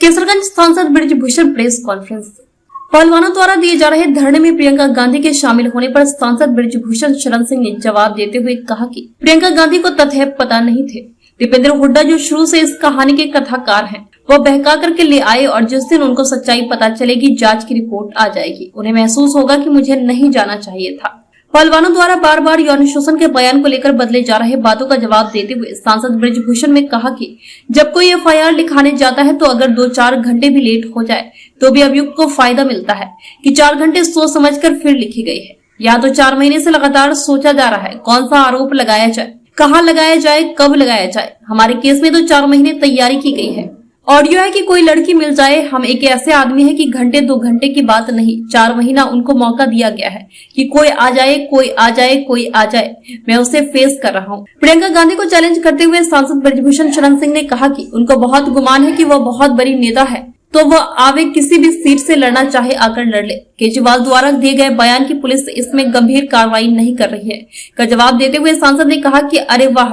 केसरगंज सांसद Brijbhushan press conference. पहलवानों द्वारा दिए जा रहे धरने में प्रियंका गांधी के शामिल होने पर सांसद बृजभूषण शरण सिंह ने जवाब देते हुए कहा कि प्रियंका गांधी को तथ्य पता नहीं थे। दीपेंद्र हुड्डा जो शुरू से इस कहानी के कथाकार हैं, वह बहका करके ले आए और जिस दिन उनको सच्चाई पता चलेगी, जांच की रिपोर्ट आ जाएगी, उन्हें महसूस होगा कि मुझे नहीं जाना चाहिए था। पहलवानों द्वारा बार बार यौन शोषण के बयान को लेकर बदले जा रहे बातों का जवाब देते हुए सांसद बृजभूषण ने कहा कि जब कोई एफआईआर लिखाने जाता है तो अगर 2-4 घंटे भी लेट हो जाए तो भी अभियुक्त को फायदा मिलता है कि 4 घंटे सोच समझकर फिर लिखी गई है। यहाँ तो 4 महीने से लगातार सोचा जा रहा है कौन सा आरोप लगाया जाए, कहाँ लगाया जाए, कब लगाया जाए। हमारे केस में तो 4 महीने तैयारी की गई है। ऑडियो है कि कोई लड़की मिल जाए। हम एक ऐसे आदमी है कि घंटे 2 घंटे की बात नहीं, 4 महीना उनको मौका दिया गया है कि कोई आ जाए, कोई आ जाए, कोई आ जाए। मैं उसे फेस कर रहा हूँ। प्रियंका गांधी को चैलेंज करते हुए सांसद बृजभूषण शरण सिंह ने कहा कि उनको बहुत गुमान है कि वह बहुत बड़ी नेता है, तो वह आवे किसी भी सीट से लड़ना चाहे आकर लड़ ले। केजरीवाल द्वारा दिए गए बयान की पुलिस इसमें गंभीर कार्रवाई नहीं कर रही है का जवाब देते हुए सांसद ने कहा कि अरे वाह,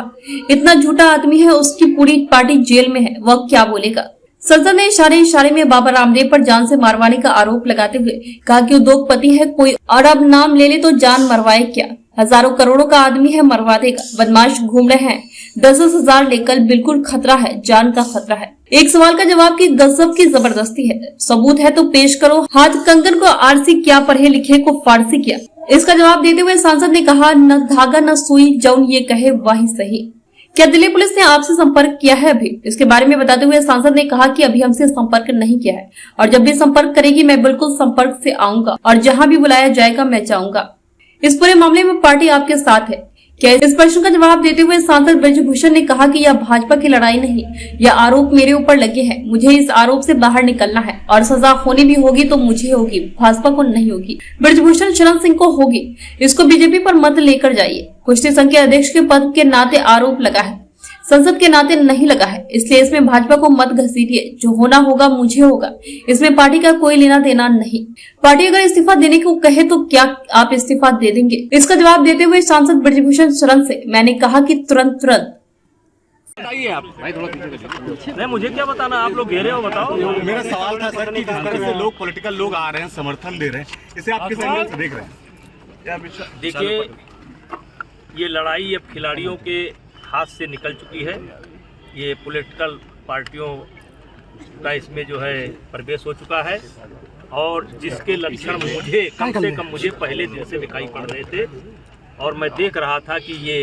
इतना झूठा आदमी है, उसकी पूरी पार्टी जेल में है, वह क्या बोलेगा। संसद ने इशारे में बाबा रामदेव पर जान से मारवाने का आरोप लगाते हुए कहा कि उद्योगपति है कोई और अब नाम ले ले तो जान मरवाए क्या, हजारों करोड़ों का आदमी है, मरवा देगा। बदमाश घूम रहे हैं 10-10 हजार लेकर, बिल्कुल खतरा है, जान का खतरा है। एक सवाल का जवाब की गजब की जबरदस्ती है, सबूत है तो पेश करो। हाथ कंगन को आरसी क्या, पढ़े लिखे को फारसी क्या। इसका जवाब देते हुए सांसद ने कहा न धागा न सुई, जौन ये कहे वही सही। क्या दिल्ली पुलिस ने आपसे संपर्क किया है अभी? इसके बारे में बताते हुए सांसद ने कहा कि अभी हमसे संपर्क नहीं किया है और जब भी संपर्क करेगी मैं बिल्कुल संपर्क से आऊंगा और जहां भी बुलाया जाएगा मैं जाऊंगा। इस पूरे मामले में पार्टी आपके साथ है क्या? इस प्रश्न का जवाब देते हुए सांसद बृजभूषण ने कहा कि यह भाजपा की लड़ाई नहीं, यह आरोप मेरे ऊपर लगे हैं, मुझे इस आरोप से बाहर निकलना है और सजा होनी भी होगी तो मुझे होगी, भाजपा को नहीं होगी। बृजभूषण शरण सिंह को होगी। इसको बीजेपी पर मत लेकर जाइए। कुश्ती संघ के अध्यक्ष के पद के नाते आरोप लगा है, संसद के नाते नहीं लगा है, इसलिए इसमें भाजपा को मत घसीटिए। जो होना होगा मुझे होगा, इसमें पार्टी का कोई लेना देना नहीं। पार्टी अगर इस्तीफा देने को कहे तो क्या आप इस्तीफा दे देंगे? इसका जवाब देते हुए सांसद बृजभूषण शरण से मैंने कहा कि तुरंत बताइए आप भाई, थोड़ा नहीं, मुझे क्या बताना, आप लोग घेरे हो, बताओ। मेरा सवाल था सर कि जिस तरह से लोग पॉलिटिकल लोग आ रहे हैं, समर्थन दे रहे हैं, इसे आप किस एंगल से देख रहे हैं? देखिए, ये लड़ाई अब खिलाड़ियों के हाथ से निकल चुकी है। ये पॉलिटिकल पार्टियों का इसमें जो है प्रवेश हो चुका है और जिसके लक्षण मुझे कम से कम मुझे पहले दिन से दिखाई पड़ रहे थे और मैं देख रहा था कि ये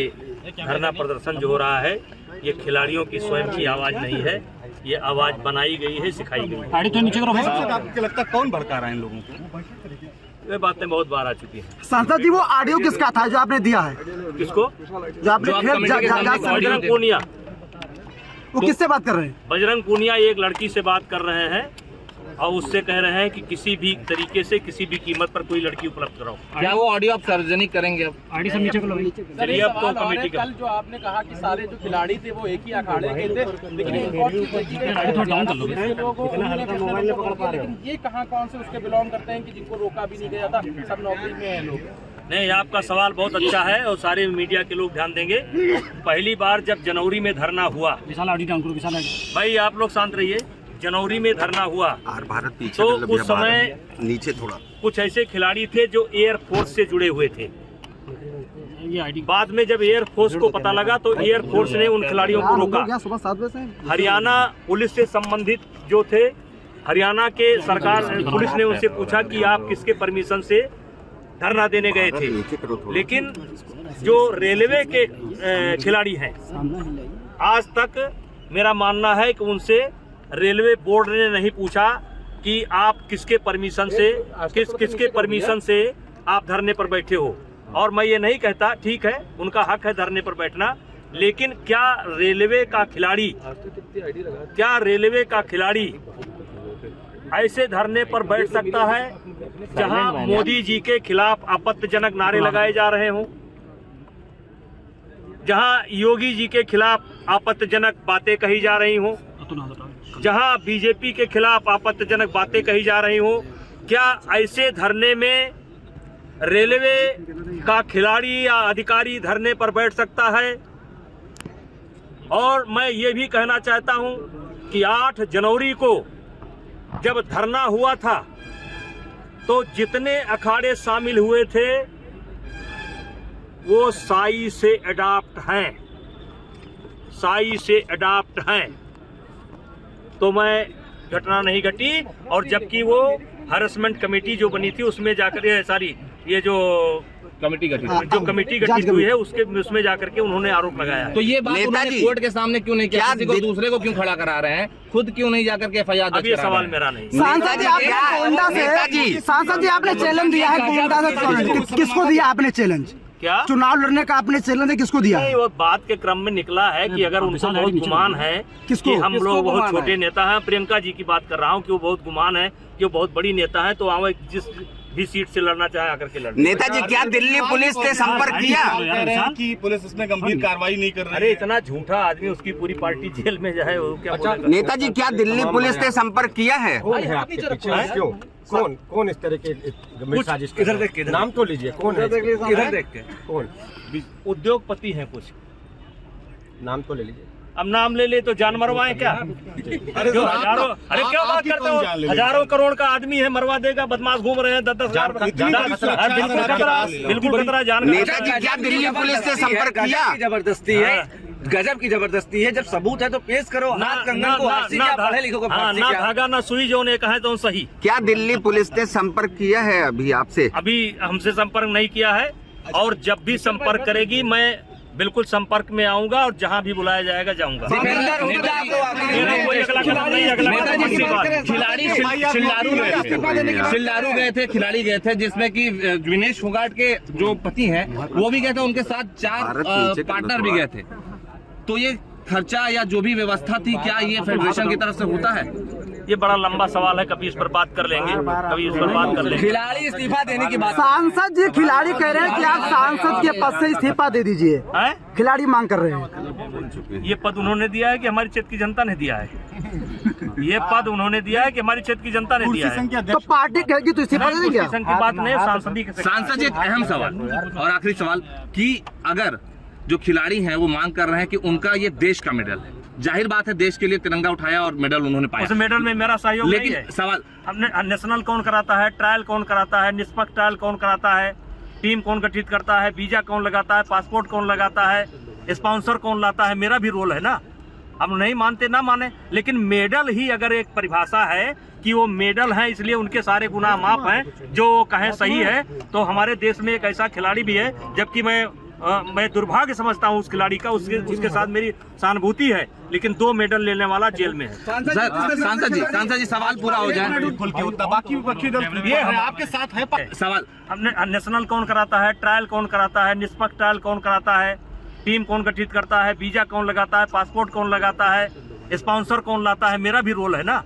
धरना प्रदर्शन जो हो रहा है ये खिलाड़ियों की स्वयं की आवाज नहीं है, ये आवाज बनाई गई है, सिखाई गई है। आपको लगता है कौन भड़का रहा है इन लोगों को? ये बातें बहुत बार आ चुकी हैं। सांसद जी, वो ऑडियो किसका था जो आपने दिया है? किसको? जो आपने बजरंग पूनिया। वो किससे बात कर रहे हैं? बजरंग पूनिया एक लड़की से बात कर रहे हैं और उससे कह रहे हैं कि किसी भी तरीके से किसी भी कीमत पर कोई लड़की उपलब्ध कराओ। क्या वो ऑडियो आप सार्वजनिक करेंगे? अब ऑडियो सब नीचे चलिए, अब तो कमेटी का कल जो आपने कहा कि सारे जो खिलाड़ी थे वो एक ही अखाड़े के थे, लेकिन ये कहाँ कौन से उसके बिलोंग करते हैं कि जिनको रोका भी नहीं गया था, सब नौकरी में है लोग? नहीं, आपका सवाल बहुत अच्छा है और सारे मीडिया के लोग ध्यान देंगे। पहली बार जब जनवरी में धरना हुआ, भाई आप लोग शांत रहिए, जनवरी में धरना हुआ तो उस समय नीचे थोड़ा कुछ ऐसे खिलाड़ी थे जो एयरफोर्स से जुड़े हुए थे। बाद में जब एयरफोर्स को पता लगा तो एयरफोर्स ने उन खिलाड़ियों को रोका। हरियाणा पुलिस से संबंधित जो थे, हरियाणा के सरकार पुलिस ने उनसे पूछा कि आप किसके परमिशन से धरना देने गए थे, लेकिन जो रेलवे के खिलाड़ी हैं आज तक मेरा मानना है कि उनसे रेलवे बोर्ड ने नहीं पूछा कि आप किसके परमिशन से आप धरने पर बैठे हो। और मैं ये नहीं कहता, ठीक है उनका हक है धरने पर बैठना, लेकिन क्या रेलवे का खिलाड़ी ऐसे धरने पर बैठ सकता है जहां मोदी जी के खिलाफ आपत्तिजनक नारे लगाए जा रहे हों, जहां योगी जी के खिलाफ आपत्तिजनक बातें कही जा रही हों, जहां बीजेपी के खिलाफ आपत्तिजनक बातें कही जा रही हों? क्या ऐसे धरने में रेलवे का खिलाड़ी या अधिकारी धरने पर बैठ सकता है? और मैं ये भी कहना चाहता हूं कि 8 जनवरी को जब धरना हुआ था तो जितने अखाड़े शामिल हुए थे वो साई से अडॉप्ट हैं, साई से अडॉप्ट हैं। तो मैं घटना नहीं घटी, और जबकि वो हरासमेंट कमेटी जो बनी थी उसमें जाकर ये जो कमेटी गठित जो कमेटी गठित हुई है उसमें जाकर के उन्होंने आरोप लगाया है। तो ये बात उन्होंने नेताजी, कोर्ट के सामने क्यों नहीं किया? किसी को दूसरे को क्यों खड़ा करा रहे हैं? खुद क्यों नहीं जाकर के एफआईआर अब ये सवाल मेरा नहीं। सांसद जी आपने गोंडा से सांसद जी आपने चैलेंज दिया है गोंडा से, किसको दिया आपने चैलेंज? क्या चुनाव लड़ने का आपने चैलेंज किसको दिया? नहीं, वो बात के क्रम में निकला है कि अगर उनको बहुत गुमान है कि हम लोग बहुत छोटे नेता हैं, प्रियंका जी की बात कर रहा हूँ कि वो बहुत गुमान है कि वो बहुत बड़ी नेता है, तो वहाँ जिस भी सीट से लड़ना चाहे आकर के लड़। नेताजी, क्या दिल्ली पुलिस ने संपर्क किया? कह रहे हैं कि पुलिस इसमें गंभीर कार्रवाई नहीं कर रही अरे इतना झूठा आदमी, उसकी पूरी पार्टी जेल में जाए, वो क्या बोलेगा? नेताजी, क्या दिल्ली पुलिस ने संपर्क किया है? क्यों? कौन इस तरह के साजिश? इधर देख के नाम तो लीजिए, कौन है? इधर देख के कौन? उद्योगपति हैं कुछ, नाम तो ले लीजिए। अब नाम ले ले तो जान मरवाएं क्या? क्यों हजारों, अरे क्या बात करते हो? हजारों करोड़ का आदमी है, मरवा देगा? बदमाश घूम रहे हैं 10-10 हजार, बिल्कुल खतरा जान। नेताजी, क्या दिल्ली पुलिस ने संपर्क किया? जबरदस्ती है, गजब की जबरदस्ती है। जब सबूत है तो पेश करो। हाथ कंगन को फांसी, क्या पढ़े लिखो को फांसी, ना क्या? धागा ना सुई, जो ने कहा है तो सही। क्या दिल्ली पुलिस ने संपर्क किया है अभी आपसे? अभी हमसे संपर्क नहीं किया है, और जब भी संपर्क करेगी मैं बिल्कुल संपर्क में आऊंगा, और जहां भी बुलाया जाएगा जाऊंगा। खिलाड़ी शिल्लारू गए थे, खिलाड़ी गए थे, जिसमें कि विनेश फोगाट के जो पति हैं वो भी गए थे, उनके साथ 4 पार्टनर भी गए थे। तो ये खर्चा या जो भी व्यवस्था थी, क्या ये फेडरेशन की तरफ से होता है? ये बड़ा लंबा सवाल है, कभी इस पर बात कर लेंगे, कभी इस पर बात कर लेंगे। खिलाड़ी इस्तीफा देने की बात। सांसद जी खिलाड़ी कह रहे हैं कि आप सांसद के पद से इस्तीफा दे दीजिए, हैं? खिलाड़ी मांग कर रहे हैं। ये पद उन्होंने दिया है कि हमारी क्षेत्र की जनता ने दिया है? ये पद उन्होंने दिया है कि हमारी क्षेत्र की जनता ने दिया है? तो पार्टी कहेगी तो इस्तीफा दे देंगे? संघ की बात नहीं, सांसदी के सांसद जी, एक अहम सवाल और आखिरी सवाल कि अगर जो खिलाड़ी हैं वो मांग कर रहे हैं कि उनका ये देश का मेडल है, जाहिर बात है देश के लिए तिरंगा उठाया और मेडल उन्होंने पाया, उस मेडल में मेरा सहयोग नहीं है। लेकिन सवाल, हमने नेशनल कौन कराता है, ट्रायल कौन कराता है, निष्पक्ष ट्रायल कौन कराता है, टीम कौन गठित करता है, वीजा कौन लगाता है, पासपोर्ट कौन लगाता है, स्पॉन्सर कौन लाता है? मेरा भी रोल है ना। हम नहीं मानते ना माने, लेकिन मेडल ही अगर एक परिभाषा है कि वो मेडल है इसलिए उनके सारे गुनाह माफ हैं, जो कहें सही है, तो हमारे देश में एक ऐसा खिलाड़ी भी है, जबकि मैं दुर्भाग्य समझता हूँ उस खिलाड़ी का, उसके साथ मेरी सहानुभूति है, लेकिन 2 मेडल लेने वाला जेल में है। सांसद जी सवाल पूरा हो जाए। बाकी विपक्षी दल ये है आपके साथ है। सवाल, हमने नेशनल कौन कराता है, ट्रायल कौन कराता है, निष्पक्ष ट्रायल कौन कराता है, टीम कौन गठित करता है, वीजा कौन लगाता है, पासपोर्ट कौन लगाता है, स्पॉन्सर कौन लाता है? मेरा भी रोल है ना।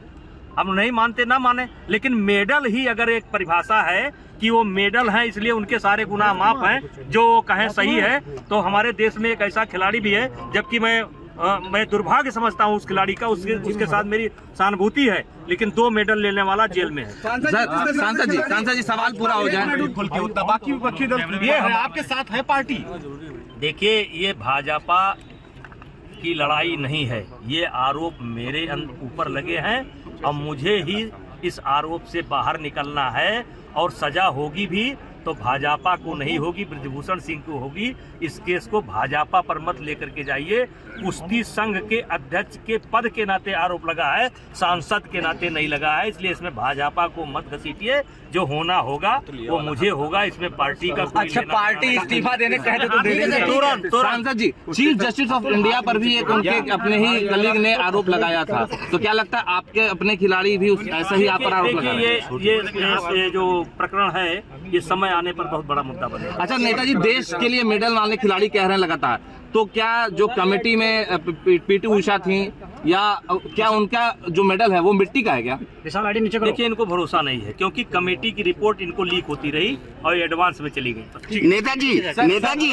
हम नहीं मानते ना माने, लेकिन मेडल ही अगर एक परिभाषा है कि वो मेडल है इसलिए उनके सारे गुनाह माफ हैं, जो कहें सही है, तो हमारे देश में एक ऐसा खिलाड़ी भी है, जबकि मैं दुर्भाग्य समझता हूँ उस खिलाड़ी का, उसके साथ मेरी सहानुभूति है, लेकिन 2 मेडल लेने वाला जेल में है। सांसद जी सवाल पूरा हो जाए। बाकी विपक्षी दल ये है आपके साथ है पार्टी। देखिए, ये भाजपा की लड़ाई नहीं है, ये आरोप मेरे ऊपर लगे हैं, और मुझे ही इस आरोप से बाहर निकलना है, और सजा होगी भी तो भाजपा को नहीं होगी, ब्रजभूषण सिंह को होगी। इस केस को भाजपा पर मत लेकर के जाइए। कुश्ती संघ के अध्यक्ष के पद के नाते आरोप लगा है, सांसद के नाते नहीं लगा है, इसलिए इसमें भाजपा को मत घसीटिए। जो होना होगा वो मुझे होगा, इसमें पार्टी का कोई अच्छा, पार्टी इस्तीफा देने कहते तो दे देंगे तुरंत। सांसद जी, चीफ जस्टिस ऑफ इंडिया पर भी एक उनके अपने ही कलीग ने आरोप लगाया था, तो क्या लगता है आपके अपने खिलाड़ी भी ऐसा ही आप पर आरोप लगा रहे हैं? ये जो प्रकरण है, ये समय आने पर बहुत बड़ा मुद्दा बनेगा। अच्छा नेताजी, देश के लिए मेडल वाले खिलाड़ी कह रहे हैं लगातार, तो क्या जो कमेटी में पीटी उषा थी, या क्या उनका जो मेडल है वो मिट्टी का है क्या? देखिए, इनको भरोसा नहीं है, क्योंकि कमेटी की रिपोर्ट इनको लीक होती रही और एडवांस में चली गई। नेताजी